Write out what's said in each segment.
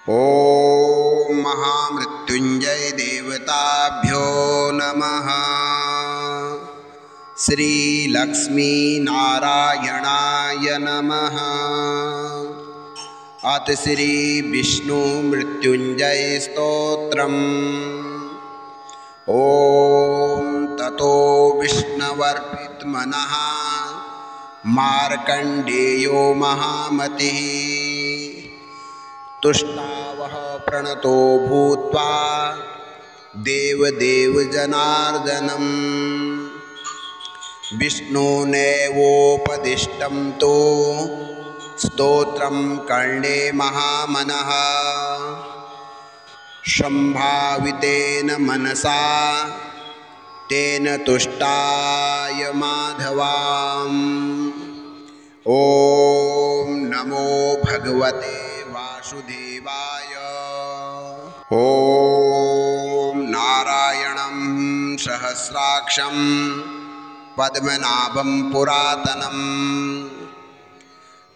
ॐ महामृत्युञ्जय देवताभ्यो नमः। श्रीलक्ष्मीनारायणाय नमः। अथ श्री विष्णु मृत्युंजय स्तोत्रम्। ॐ ततो विष्णवर्पितमनः मार्कण्डेयो महामतिः तुष्टावः प्रणतो भूत्वा देवदेव जनार्दनम्। विष्णुनेवोपदिष्टं तु स्तोत्रं कर्णे महामनः। सम्भावितेन मनसा तेन तुष्टाय माधवाम्। ॐ नमो भगवते वासुदेवाय। ॐ नारायणं सहस्राक्षं पद्मनाभं पुरातनम्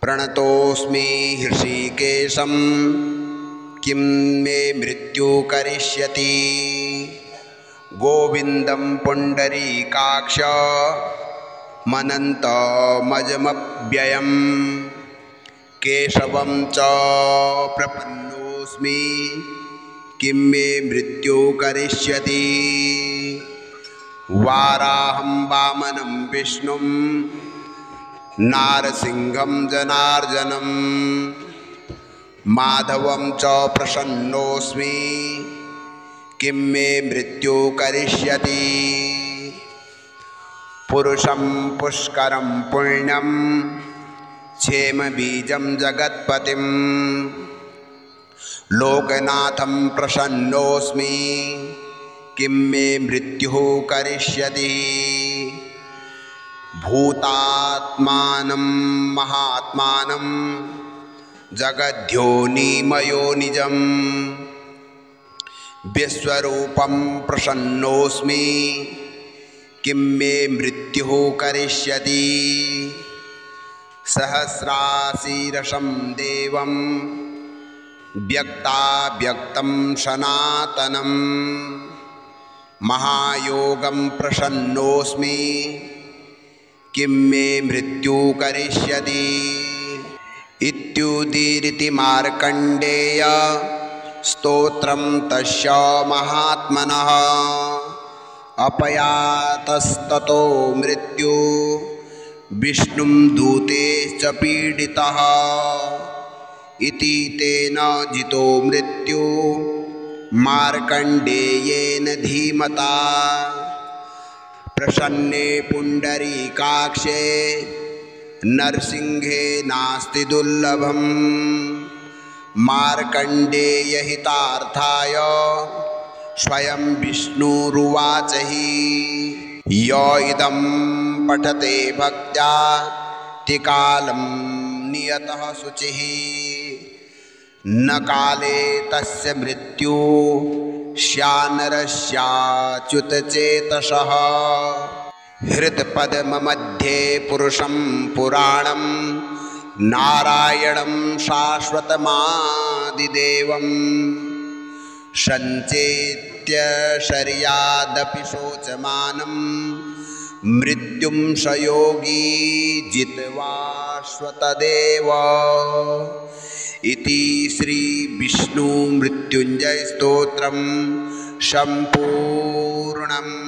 प्रणतोऽस्मि हृषीकेशं किं मे मृत्यु करिष्यति। गोविन्दं पुण्डरीकाक्ष मनन्तमजमव्ययम् केशवं च प्रपन्नोऽस्मि किं मे मृत्यु करिष्यति। वाराहं वामनं विष्णुं नारसिंहं जनार्दनं माधवं च प्रसन्नोऽस्मि किं मे मृत्यु करिष्यति। पुरुषं पुष्करं पुण्यं क्षेमबीजं जगत्पतिं लोकनाथं प्रसन्नोऽस्मि किं मे मृत्युः करिष्यति। भूतात्मानं महात्मानं जगद्योनिमयोनिजं विश्वरूपं प्रसन्नोऽस्मि किं मे मृत्युः करिष्यति। सहस्राशीर्षं देवं व्यक्ताव्यक्तं सनातनं महायोगं प्रसन्नोऽस्मि किं मे मृत्यु करिष्यति। इत्युदीरिति मार्कण्डेय स्तोत्रं तस्य महात्मनः। अपयातस्ततो मृत्यु विष्णुं दूतैश्च पीडितः इति तेन जितो मृत्यु मार्कण्डेयेन धीमता। प्रसन्ने पुण्डरीकाक्षे नरसिंहे नास्ति दुर्लभम् मार्कण्डेयहितार्थाय स्वयं विष्णुरुवाच हि। य इदं पठते भक्त्या त्रिकालं नियतः शुचिः न काले तस्य मृत्यु स्यान्नरस्याच्युतचेतसः। हृत्पद्ममध्ये पुरुषं पुराणं नारायणं शाश्वतमादिदेवं सञ्चेत्य शर्यादपि शोचमानं मृत्युं स योगी जित्वाश्वतदेव। इति श्री विष्णु मृत्युंजय स्तोत्रं सम्पूर्णम्।